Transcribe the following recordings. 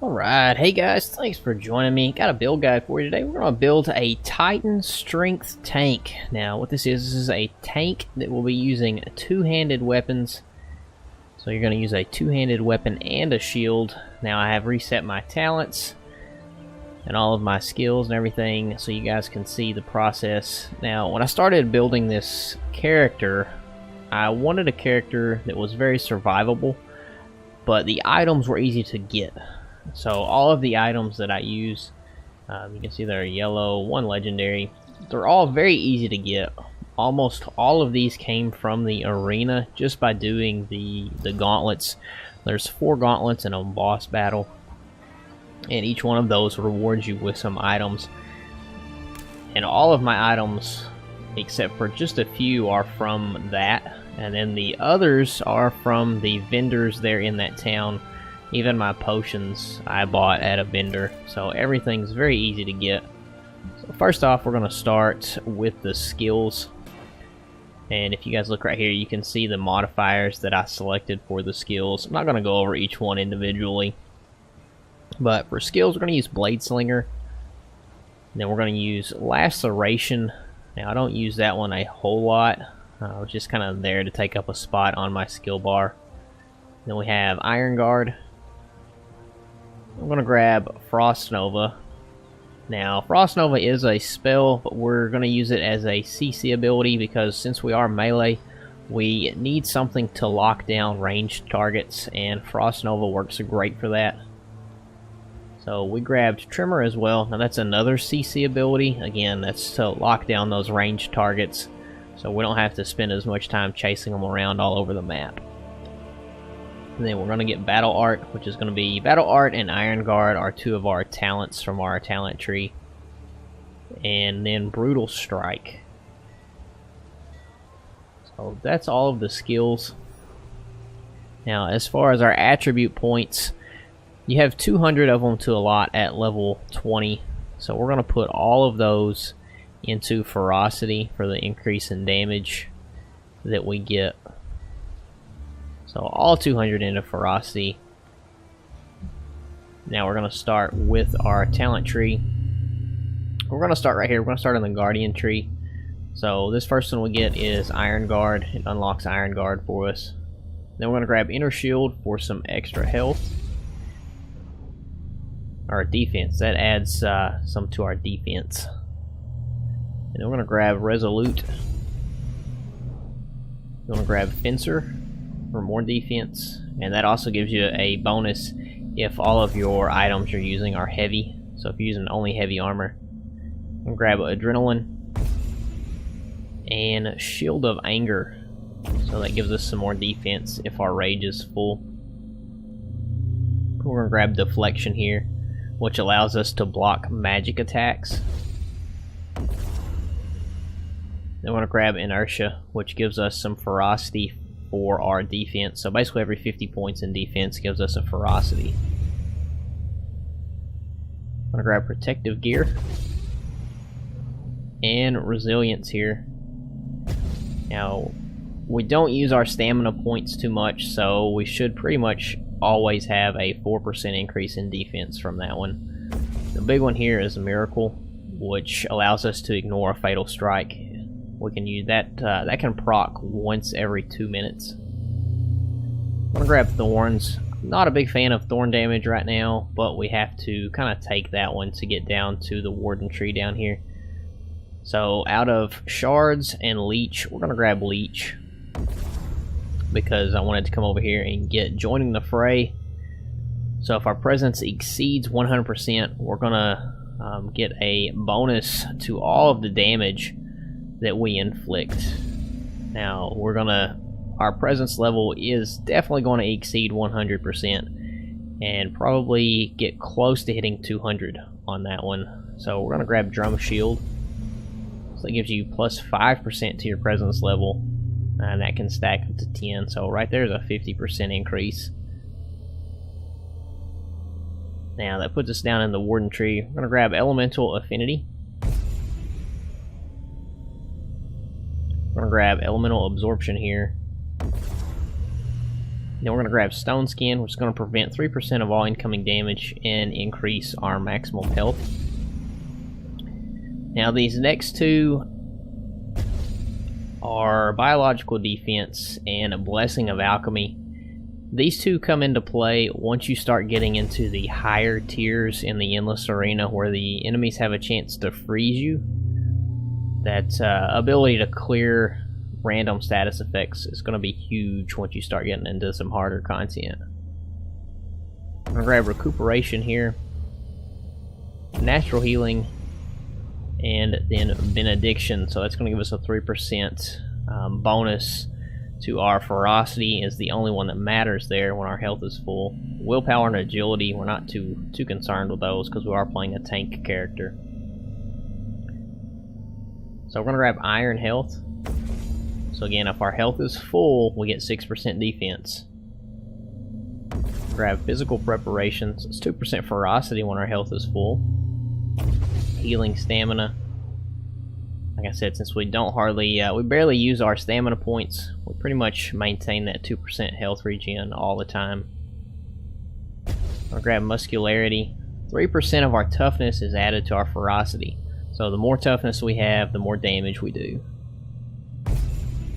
Alright, hey guys, thanks for joining me. Got a build guide for you today. We're going to build a Titan Strength Tank. Now, what this is a tank that will be using two-handed weapons. So you're going to use a two-handed weapon and a shield. Now, I have reset my talents and all of my skills and everything so you guys can see the process. Now, when I started building this character, I wanted a character that was very survivable, but the items were easy to get. So all of the items that I use, you can see they're yellow, one legendary. They're all very easy to get. Almost all of these came from the arena just by doing the gauntlets. There's 4 gauntlets in a boss battle, and each one of those rewards you with some items. And all of my items, except for just a few, are from that. And then the others are from the vendors there in that town. Even my potions I bought at a vendor, so everything's very easy to get. So first off, we're going to start with the skills. And if you guys look right here, you can see the modifiers that I selected for the skills. I'm not going to go over each one individually. But for skills, we're going to use Blade Slinger. Then we're going to use Laceration. Now, I don't use that one a whole lot. It's just kind of there to take up a spot on my skill bar. Then we have Iron Guard. I'm going to grab Frost Nova. Now, Frost Nova is a spell, but we're going to use it as a CC ability because since we are melee, we need something to lock down ranged targets, and Frost Nova works great for that. So we grabbed Tremor as well. Now that's another CC ability. Again, that's to lock down those ranged targets, so we don't have to spend as much time chasing them around all over the map. And then we're going to get Battle Art, which is going to be Battle Art and Iron Guard are 2 of our talents from our talent tree. And then Brutal Strike. So that's all of the skills. Now, as far as our attribute points, you have 200 of them to allot at level 20. So we're going to put all of those into Ferocity for the increase in damage that we get. So all 200 into Ferocity. Now we're going to start with our talent tree. We're going to start right here. We're going to start on the Guardian Tree. So this first one we get is Iron Guard. It unlocks Iron Guard for us. Then we're going to grab Inner Shield for some extra health. Or defense. That adds some to our defense. And then we're going to grab Resolute. We're going to grab Fencer for more defense, and that also gives you a bonus if all of your items you're using are heavy. So if you're using only heavy armor, I'm gonna grab Adrenaline and Shield of Anger, so that gives us some more defense if our rage is full. We're gonna grab Deflection here, which allows us to block magic attacks. Then we're gonna grab Inertia, which gives us some Ferocity for our defense. So basically every 50 points in defense gives us a Ferocity. I'm going to grab Protective Gear and Resilience here. Now, we don't use our stamina points too much, so we should pretty much always have a 4% increase in defense from that one. The big one here is Miracle, which allows us to ignore a Fatal Strike. We can use that. That can proc once every 2 minutes. I'm gonna grab Thorns. Not a big fan of thorn damage right now, but we have to kind of take that one to get down to the Warden Tree down here. So out of Shards and Leech, we're gonna grab Leech because I wanted to come over here and get Joining the Fray. So if our presence exceeds 100%, we're gonna get a bonus to all of the damage that we inflict. Now our presence level is definitely going to exceed 100% and probably get close to hitting 200 on that one. So we're going to grab Drum Shield. So that gives you plus 5% to your presence level, and that can stack up to 10. So right there is a 50% increase. Now that puts us down in the Warden Tree. We're going to grab Elemental Affinity. We're going to grab Elemental Absorption here. Then we're going to grab Stone Skin, which is going to prevent 3% of all incoming damage and increase our maximum health. Now these next two are Biological Defense and a Blessing of Alchemy. These two come into play once you start getting into the higher tiers in the Endless Arena where the enemies have a chance to freeze you. That ability to clear random status effects is going to be huge once you start getting into some harder content. I'm going to grab Recuperation here, Natural Healing, and then Benediction. So that's going to give us a 3% bonus to our Ferocity. Is the only one that matters there when our health is full. Willpower and Agility, we're not too concerned with those because we are playing a tank character. So we're going to grab Iron Health. So again, if our health is full, we get 6% defense. Grab Physical Preparations. It's 2% Ferocity when our health is full. Healing Stamina. Like I said, since we don't hardly, we barely use our stamina points, we pretty much maintain that 2% health regen all the time. I'll grab Muscularity. 3% of our toughness is added to our Ferocity. So the more toughness we have, the more damage we do.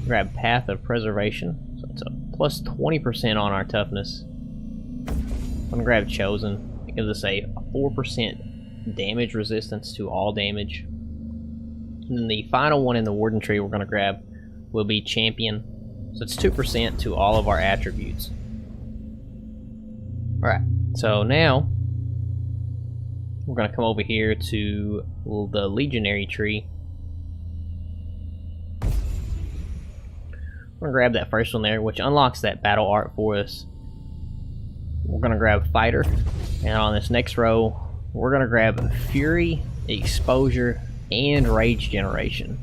Grab Path of Preservation. So it's a plus 20% on our toughness. I'm going to grab Chosen. It gives us a 4% damage resistance to all damage. And then the final one in the Warden Tree we're going to grab will be Champion. So it's 2% to all of our attributes. Alright, so now we're going to come over here to the Legionary Tree. We're going to grab that first one there, which unlocks that battle art for us. We're going to grab Fighter. And on this next row, we're going to grab Fury, Exposure, and Rage Generation.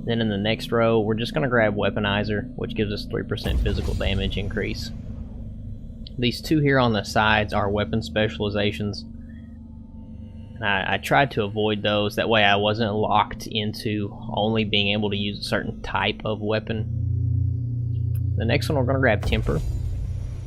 Then in the next row, we're just going to grab Weaponizer, which gives us 3% physical damage increase. These two here on the sides are weapon specializations. And I tried to avoid those, that way I wasn't locked into only being able to use a certain type of weapon. The next one we're going to grab Temper.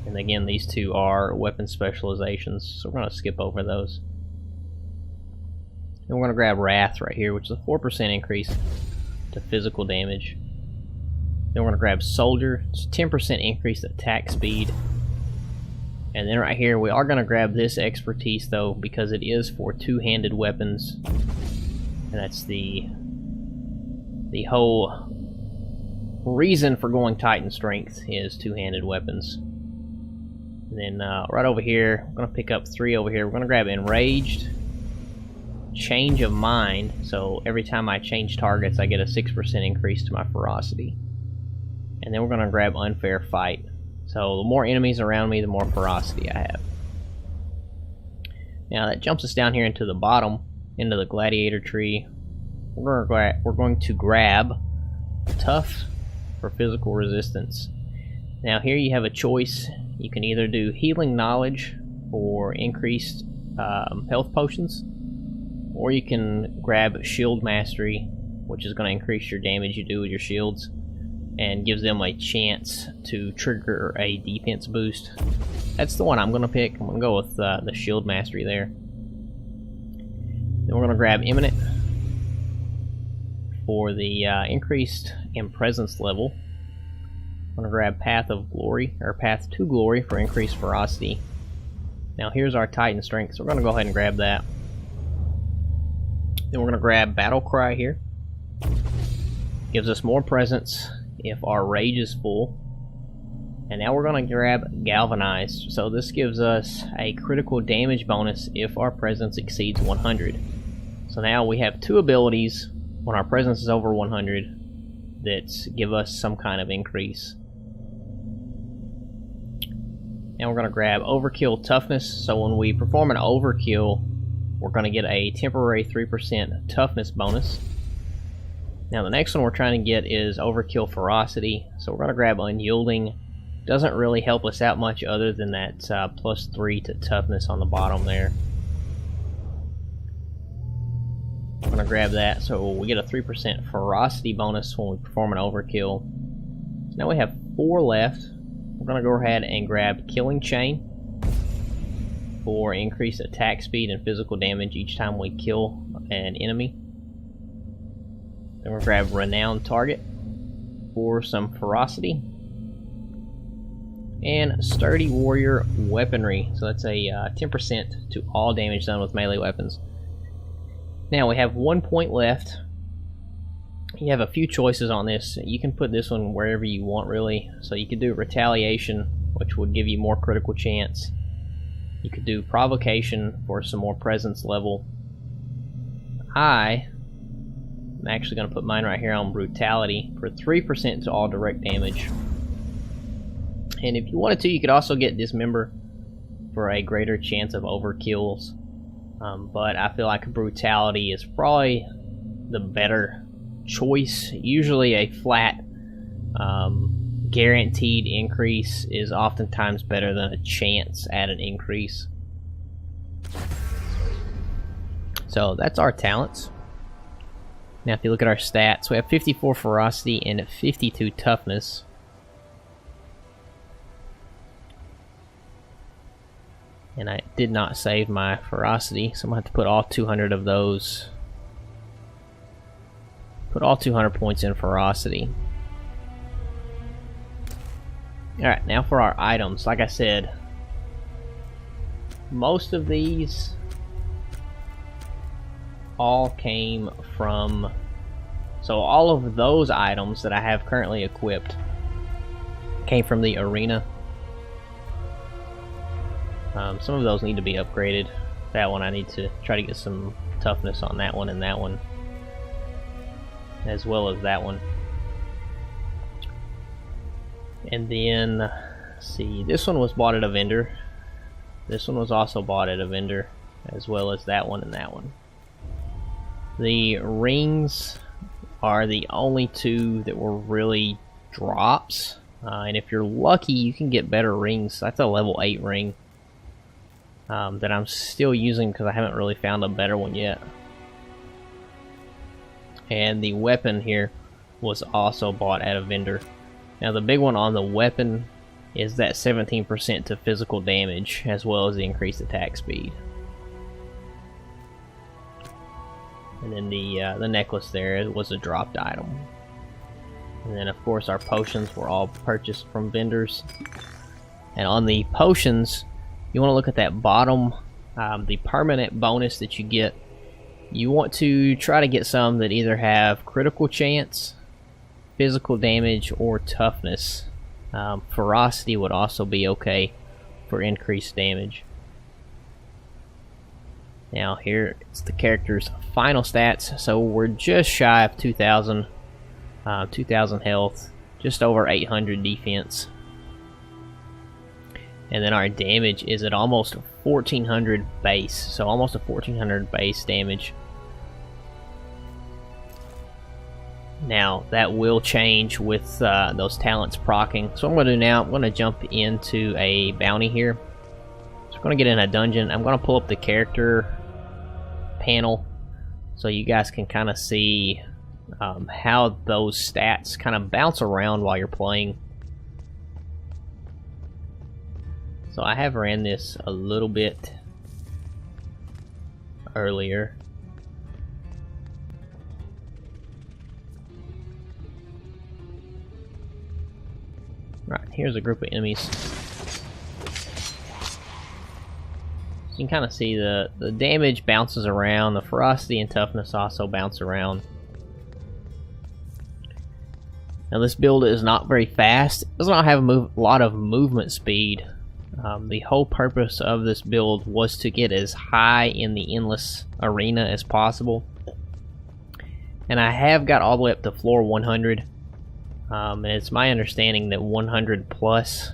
And again, these two are weapon specializations, so we're going to skip over those. Then we're going to grab Wrath right here, which is a 4% increase to physical damage. Then we're going to grab Soldier. It's a 10% increase to attack speed. And then right here, we are going to grab this Expertise, though, because it is for two-handed weapons. And that's the whole reason for going Titan Strength is two-handed weapons. And then right over here, we're going to pick up 3 over here. We're going to grab Enraged, Change of Mind, so every time I change targets I get a 6% increase to my Ferocity. And then we're going to grab Unfair Fight. So the more enemies around me, the more Ferocity I have. Now that jumps us down here into the bottom, into the Gladiator Tree. We're going to grab Tough for physical resistance. Now here you have a choice. You can either do Healing Knowledge for increased health potions, or you can grab Shield Mastery, which is going to increase your damage you do with your shields and gives them a chance to trigger a defense boost. That's the one I'm going to pick. I'm going to go with the Shield Mastery there. Then we're going to grab Imminent for the increased in presence level. I'm going to grab Path of Glory, or Path to Glory for increased Ferocity. Now here's our Titan Strength, so we're going to go ahead and grab that. Then we're going to grab Battle Cry here. Gives us more presence if our rage is full. And now we're going to grab Galvanized. So this gives us a critical damage bonus if our presence exceeds 100. So now we have 2 abilities when our presence is over 100 that give us some kind of increase. And we're going to grab Overkill Toughness. So when we perform an overkill, we're going to get a temporary 3% toughness bonus. Now the next one we're trying to get is Overkill Ferocity. So we're going to grab Unyielding. Doesn't really help us out much other than that +3 to toughness on the bottom there. I'm going to grab that so we get a 3% Ferocity bonus when we perform an overkill. So now we have 4 left. We're going to go ahead and grab Killing Chain for increased attack speed and physical damage each time we kill an enemy. Then we'll grab Renowned Target for some ferocity. And Sturdy Warrior Weaponry, so that's a 10% to all damage done with melee weapons. Now we have 1 point left. You have a few choices on this. You can put this one wherever you want, really. So you could do Retaliation, which would give you more critical chance. You could do Provocation for some more presence level. I'm actually going to put mine right here on Brutality for 3% to all direct damage. And if you wanted to, you could also get Dismember for a greater chance of overkills. But I feel like Brutality is probably the better choice. Usually a flat guaranteed increase is oftentimes better than a chance at an increase. So that's our talents. Now if you look at our stats, we have 54 ferocity and 52 toughness. And I did not save my ferocity, so I'm going to have to put all 200 of those. Put all 200 points in ferocity. Alright, now for our items. Like I said, most of these all came from... So all of those items that I have currently equipped came from the arena. Some of those need to be upgraded. That one I need to try to get some toughness on that one and that one, as well as that one. And then, let's see, this one was bought at a vendor. This one was also bought at a vendor, as well as that one and that one. The rings are the only two that were really drops. And if you're lucky, you can get better rings. That's a level 8 ring. That I'm still using because I haven't really found a better one yet. And the weapon here was also bought at a vendor. Now the big one on the weapon is that 17% to physical damage, as well as the increased attack speed. And then the necklace there was a dropped item. And then of course our potions were all purchased from vendors. And on the potions, you want to look at that bottom, the permanent bonus that you get. You want to try to get some that either have critical chance, physical damage, or toughness. Ferocity would also be okay for increased damage. Now here it's the character's final stats. So we're just shy of 2,000 health, just over 800 defense. And then our damage is at almost 1,400 base, so almost a 1,400 base damage. Now that will change with those talents proccing. So what I'm going to do now, I'm going to jump into a bounty here. So I'm going to get in a dungeon. I'm going to pull up the character panel so you guys can kind of see how those stats kind of bounce around while you're playing. So I have ran this a little bit earlier. Right, here's a group of enemies. You can kind of see the damage bounces around, the ferocity and toughness also bounce around. Now this build is not very fast. It does not have a lot of movement speed. The whole purpose of this build was to get as high in the endless arena as possible. And I have got all the way up to floor 100. And it's my understanding that 100 plus,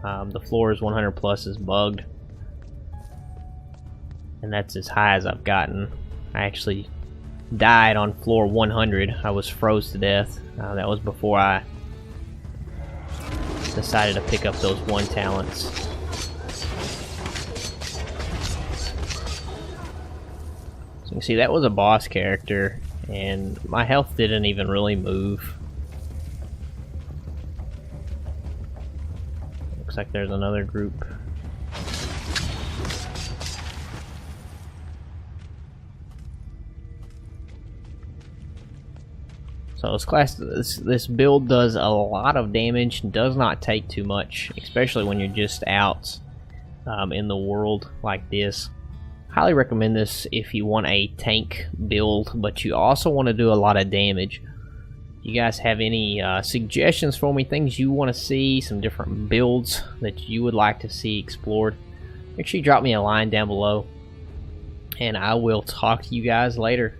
the floors 100 plus is bugged. And that's as high as I've gotten. I actually died on floor 100. I was froze to death. That was before I decided to pick up those 1 talents. So you can see that was a boss character, and my health didn't even really move. Looks like there's another group. So this build does a lot of damage, does not take too much, especially when you're just out in the world like this. Highly recommend this if you want a tank build, but you also want to do a lot of damage. You guys have any suggestions for me, things you want to see, some different builds that you would like to see explored? Make sure you drop me a line down below, and I will talk to you guys later.